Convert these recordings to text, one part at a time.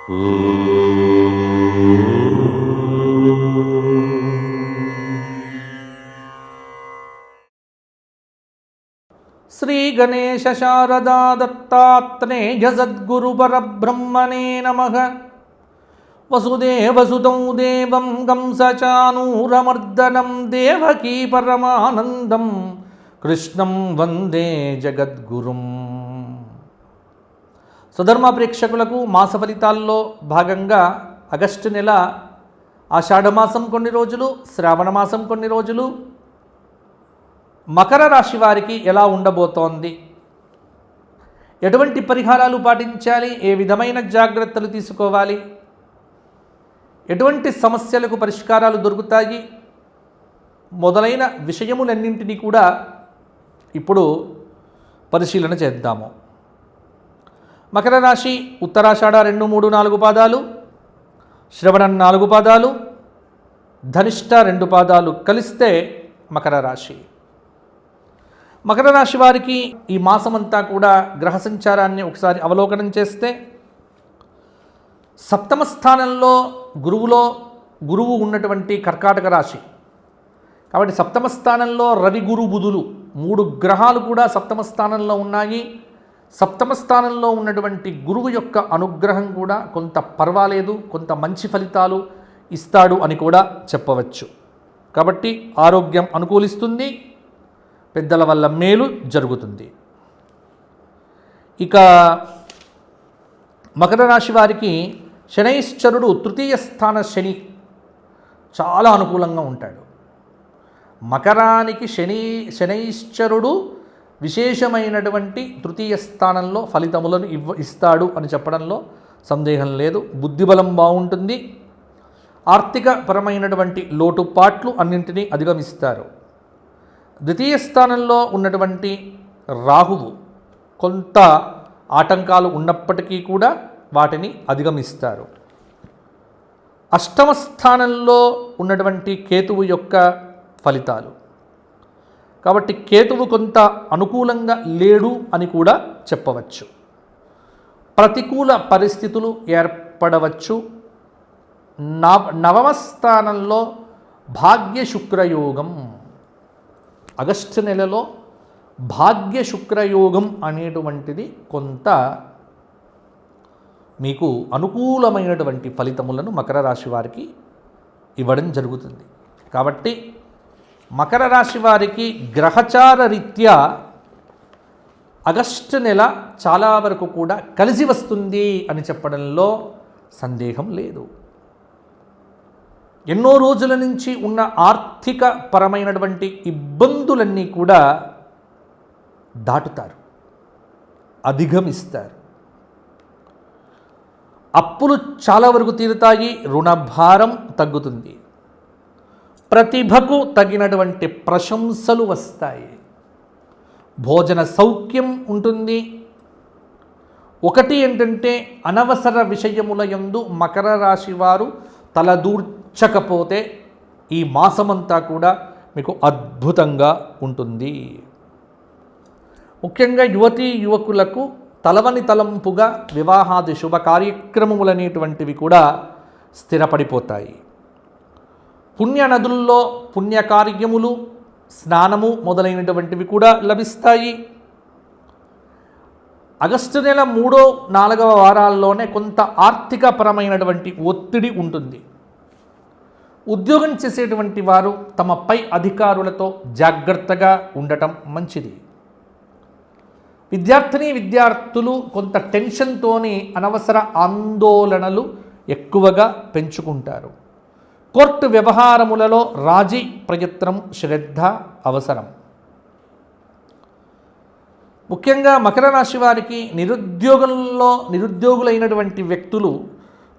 శ్రీ గణేశ శారదా దత్తాత్రేయ సద్గురు పరబ్రహ్మణే నమః. వసుదేవసుతం దేవం కంసచానూరమర్దనం దేవకీ పరమానందం కృష్ణం వందే జగద్గురుం. సుధర్మ ప్రేక్షకులకు మాస ఫలితాల్లో భాగంగా ఆగస్టు నెల ఆషాఢమాసం కొన్ని రోజులు, శ్రావణ మాసం కొన్ని రోజులు, మకర రాశి వారికి ఎలా ఉండబోతోంది, ఎటువంటి పరిహారాలు పాటించాలి, ఏ విధమైన జాగ్రత్తలు తీసుకోవాలి, ఎటువంటి సమస్యలకు పరిష్కారాలు దొరుకుతాయి మొదలైన విషయములన్నింటినీ కూడా ఇప్పుడు పరిశీలన చేద్దాము. మకర రాశి ఉత్తరాషాఢ 2, 3, 4 పాదాలు, శ్రవణం 4 పాదాలు, ధనిష్ట 2 పాదాలు కలిస్తే మకర రాశి. మకర రాశి వారికి ఈ మాసమంతా కూడా గ్రహ సంచారాన్ని ఒకసారి అవలోకనం చేస్తే సప్తమ స్థానంలో గురువు ఉన్నటువంటి కర్కాటక రాశి. కాబట్టి సప్తమ స్థానంలో రవి, గురు, బుధులు 3 గ్రహాలు కూడా సప్తమ స్థానంలో ఉన్నాయి. సప్తమ స్థానంలో ఉన్నటువంటి గురువు యొక్క అనుగ్రహం కూడా కొంత పర్వాలేదు, కొంత మంచి ఫలితాలు ఇస్తాడు అని కూడా చెప్పవచ్చు. కాబట్టి ఆరోగ్యం అనుకూలిస్తుంది, పెద్దల వల్ల మేలు జరుగుతుంది. ఇక మకర రాశి వారికి శనైశ్చరుడు తృతీయ స్థాన శని చాలా అనుకూలంగా ఉంటాడు. మకరానికి శనైశ్చరుడు విశేషమైనటువంటి తృతీయ స్థానంలో ఫలితములను ఇస్తాడు అని చెప్పడంలో సందేహం లేదు. బుద్ధిబలం బాగుంటుంది, ఆర్థిక పరమైనటువంటి లోటుపాట్లు అన్నింటినీ అధిగమిస్తారు. ద్వితీయ స్థానంలో ఉన్నటువంటి రాహువు కొంత ఆటంకాలు ఉన్నప్పటికీ కూడా వాటిని అధిగమిస్తారు. అష్టమ స్థానంలో ఉన్నటువంటి కేతువు యొక్క ఫలితాలు, కాబట్టి కేతువు కొంత అనుకూలంగా లేడు అని కూడా చెప్పవచ్చు. ప్రతికూల పరిస్థితులు ఏర్పడవచ్చు. నవమ స్థానంలో భాగ్య శుక్రయోగం, ఆగస్టు నెలలో భాగ్య శుక్రయోగం అనేటువంటిది కొంత మీకు అనుకూలమైనటువంటి ఫలితములను మకర రాశి వారికి ఇవ్వడం జరుగుతుంది. కాబట్టి మకర రాశి వారికి గ్రహచార రీత్యా ఆగస్టు నెల చాలా వరకు కూడా కలిసి వస్తుంది అని చెప్పడంలో సందేహం లేదు. ఎన్నో రోజుల నుంచి ఉన్న ఆర్థిక పరమైనటువంటి ఇబ్బందులన్నీ కూడా దాటుతారు, అధిగమిస్తారు. అప్పులు చాలా వరకు తీరుతాయి, రుణభారం తగ్గుతుంది, ప్రతిభకు తగినటువంటి ప్రశంసలు వస్తాయి, భోజన సౌఖ్యం ఉంటుంది. ఒకటి ఏంటంటే అనవసర విషయముల యందు మకర రాశి వారు తలదూర్చకపోతే ఈ మాసమంతా కూడా మీకు అద్భుతంగా ఉంటుంది. ముఖ్యంగా యువతీ యువకులకు తలవని తలంపుగా వివాహాది శుభ కార్యక్రమములనేటువంటివి కూడా స్థిరపడిపోతాయి. పుణ్య నదుల్లో పుణ్యకార్యములు, స్నానము మొదలైనటువంటివి కూడా లభిస్తాయి. ఆగస్టు నెల 3, 4వ వారాల్లోనే కొంత ఆర్థిక పరమైనటువంటి ఒత్తిడి ఉంటుంది. ఉద్యోగం చేసేటువంటి వారు తమ పై అధికారులతో జాగ్రత్తగా ఉండటం మంచిది. విద్యార్థులు కొంత టెన్షన్తోని అనవసర ఆందోళనలు ఎక్కువగా పెంచుకుంటారు. కోర్టు వ్యవహారములలో రాజీ ప్రయత్నం, శ్రద్ధ అవసరం. ముఖ్యంగా మకర రాశి వారికి నిరుద్యోగులైనటువంటి వ్యక్తులు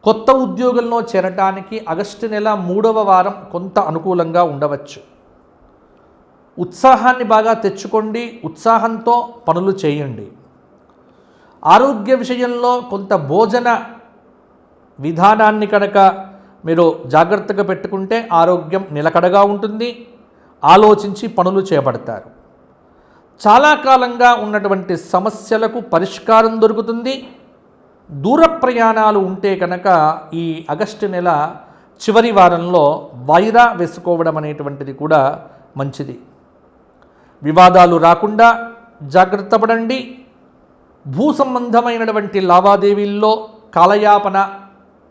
కొత్త ఉద్యోగంలో చేరటానికి ఆగస్టు నెల 3వ వారం కొంత అనుకూలంగా ఉండవచ్చు. ఉత్సాహాన్ని బాగా తెచ్చుకోండి, ఉత్సాహంతో పనులు చేయండి. ఆరోగ్య విషయంలో కొంత భోజన విధానాన్ని కనుక మీరు జాగ్రత్తగా పెట్టుకుంటే ఆరోగ్యం నిలకడగా ఉంటుంది, ఆలోచించి పనులు చేపడతారు. చాలా కాలంగా ఉన్నటువంటి సమస్యలకు పరిష్కారం దొరుకుతుంది. దూర ప్రయాణాలు ఉంటే కనుక ఈ ఆగస్టు నెల చివరి వారంలో వాయిదా వేసుకోవడం అనేటువంటిది కూడా మంచిది. వివాదాలు రాకుండా జాగ్రత్త పడండి. భూ సంబంధమైనటువంటి లావాదేవీల్లో కాలయాపన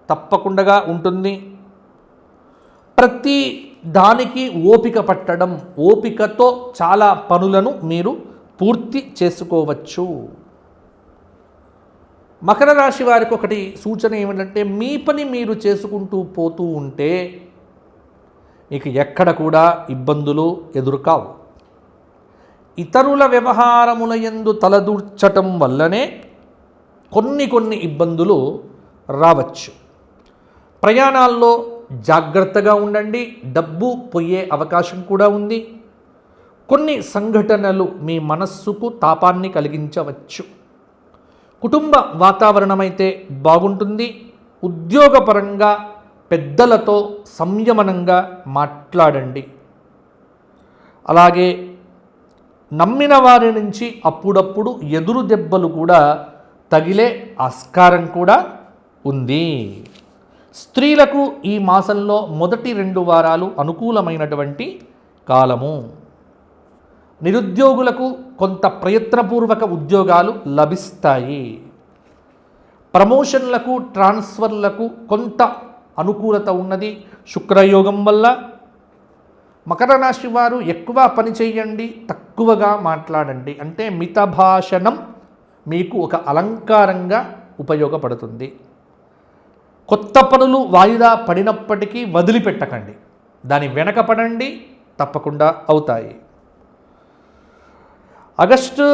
తప్పకుండా ఉంటుంది. ప్రతి దానికి ఓపిక పట్టడం, ఓపికతో చాలా పనులను మీరు పూర్తి చేసుకోవచ్చు. మకర రాశి వారికి ఒకటి సూచన ఏమిటంటే, మీ పని మీరు చేసుకుంటూ పోతూ ఉంటే మీకు ఎక్కడ కూడా ఇబ్బందులు ఎదురుకావు. ఇతరుల వ్యవహారముల యందు తలదూర్చటం వల్లనే కొన్ని ఇబ్బందులు రావచ్చు. ప్రయాణాల్లో జాగ్రత్తగా ఉండండి. డబ్బు పోయే అవకాశం కూడా ఉంది. కొన్ని సంఘటనలు మీ మనస్సుకు తాపాన్ని కలిగించవచ్చు. కుటుంబ వాతావరణం అయితే బాగుంటుంది. ఉద్యోగపరంగా పెద్దలతో సంయమనంగా మాట్లాడండి. అలాగే నమ్మిన వారి నుంచి అప్పుడప్పుడు ఎదురు దెబ్బలు కూడా తగిలే ఆస్కారం కూడా ఉంది. స్త్రీలకు ఈ మాసంలో మొదటి 2 వారాలు అనుకూలమైనటువంటి కాలము. నిరుద్యోగులకు కొంత ప్రయత్నపూర్వక ఉద్యోగాలు లభిస్తాయి. ప్రమోషన్లకు, ట్రాన్స్ఫర్లకు కొంత అనుకూలత ఉన్నది శుక్రయోగం వల్ల. మకర రాశి వారు ఎక్కువ పని చేయండి, తక్కువగా మాట్లాడండి. అంటే మితభాషణం మీకు ఒక అలంకారంగా ఉపయోగపడుతుంది. కొత్త పనులు వాయిదా పడినప్పటికీ వదిలిపెట్టకండి, దాని వెనకపడండి, తప్పకుండా అవుతాయి. ఆగస్టు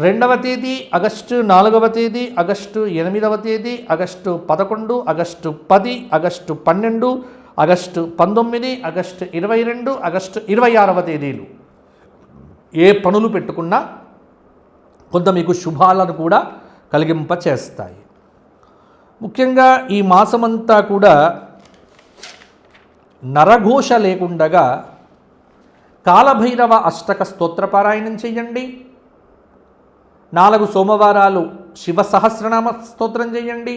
2వ తేదీ, ఆగస్టు 4వ తేదీ, ఆగస్టు 8వ తేదీ, August 11, August 10, August 12, August 19, August 22, August 26వ తేదీలు ఏ పనులు పెట్టుకున్నా కొంత మీకు శుభాలను కూడా కలిగింపచేస్తాయి. ముఖ్యంగా ఈ మాసమంతా కూడా నరఘోష లేకుండగా కాలభైరవ అష్టక స్తోత్రపారాయణం చేయండి. 4 సోమవారాలు శివ సహస్రనామ స్తోత్రం చేయండి.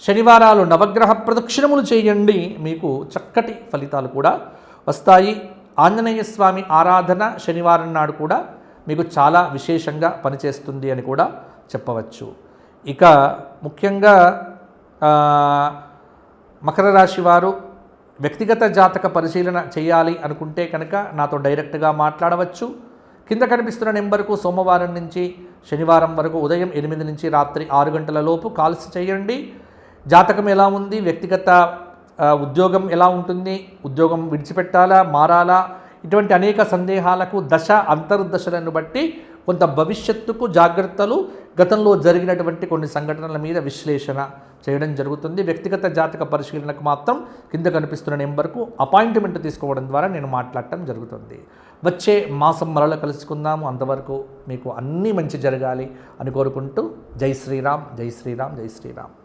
శనివారాలు నవగ్రహ ప్రదక్షిణములు చేయండి. మీకు చక్కటి ఫలితాలు కూడా వస్తాయి. ఆంజనేయ స్వామి ఆరాధన శనివారం నాడు కూడా మీకు చాలా విశేషంగా పనిచేస్తుంది అని కూడా చెప్పవచ్చు. ఇక ముఖ్యంగా మకర రాశి వారు వ్యక్తిగత జాతక పరిశీలన చేయాలి అనుకుంటే కనుక నాతో డైరెక్ట్గా మాట్లాడవచ్చు. కింద కనిపిస్తున్న నెంబర్కు సోమవారం నుంచి శనివారం వరకు ఉదయం 8 నుంచి రాత్రి 6 గంటల లోపు కాల్స్ చేయండి. జాతకం ఎలా ఉంది, వ్యక్తిగత ఉద్యోగం ఎలా ఉంటుంది, ఉద్యోగం విడిచిపెట్టాలా, మారాలా, ఇటువంటి అనేక సందేహాలకు దశ అంతర్దశలను బట్టి కొంత భవిష్యత్తుకు జాగ్రత్తలు, గతంలో జరిగినటువంటి కొన్ని సంఘటనల మీద విశ్లేషణ చేయడం జరుగుతుంది. వ్యక్తిగత జాతక పరిశీలనకు మాత్రం కింద కనిపిస్తున్న నెంబర్కు అపాయింట్మెంట్ తీసుకోవడం ద్వారా నేను మాట్లాడటం జరుగుతుంది. వచ్చే మాసం మరల కలుసుకుందాము. అంతవరకు మీకు అన్నీ మంచి జరగాలి అని కోరుకుంటూ జై శ్రీరామ్, జై శ్రీరామ్, జై శ్రీరామ్.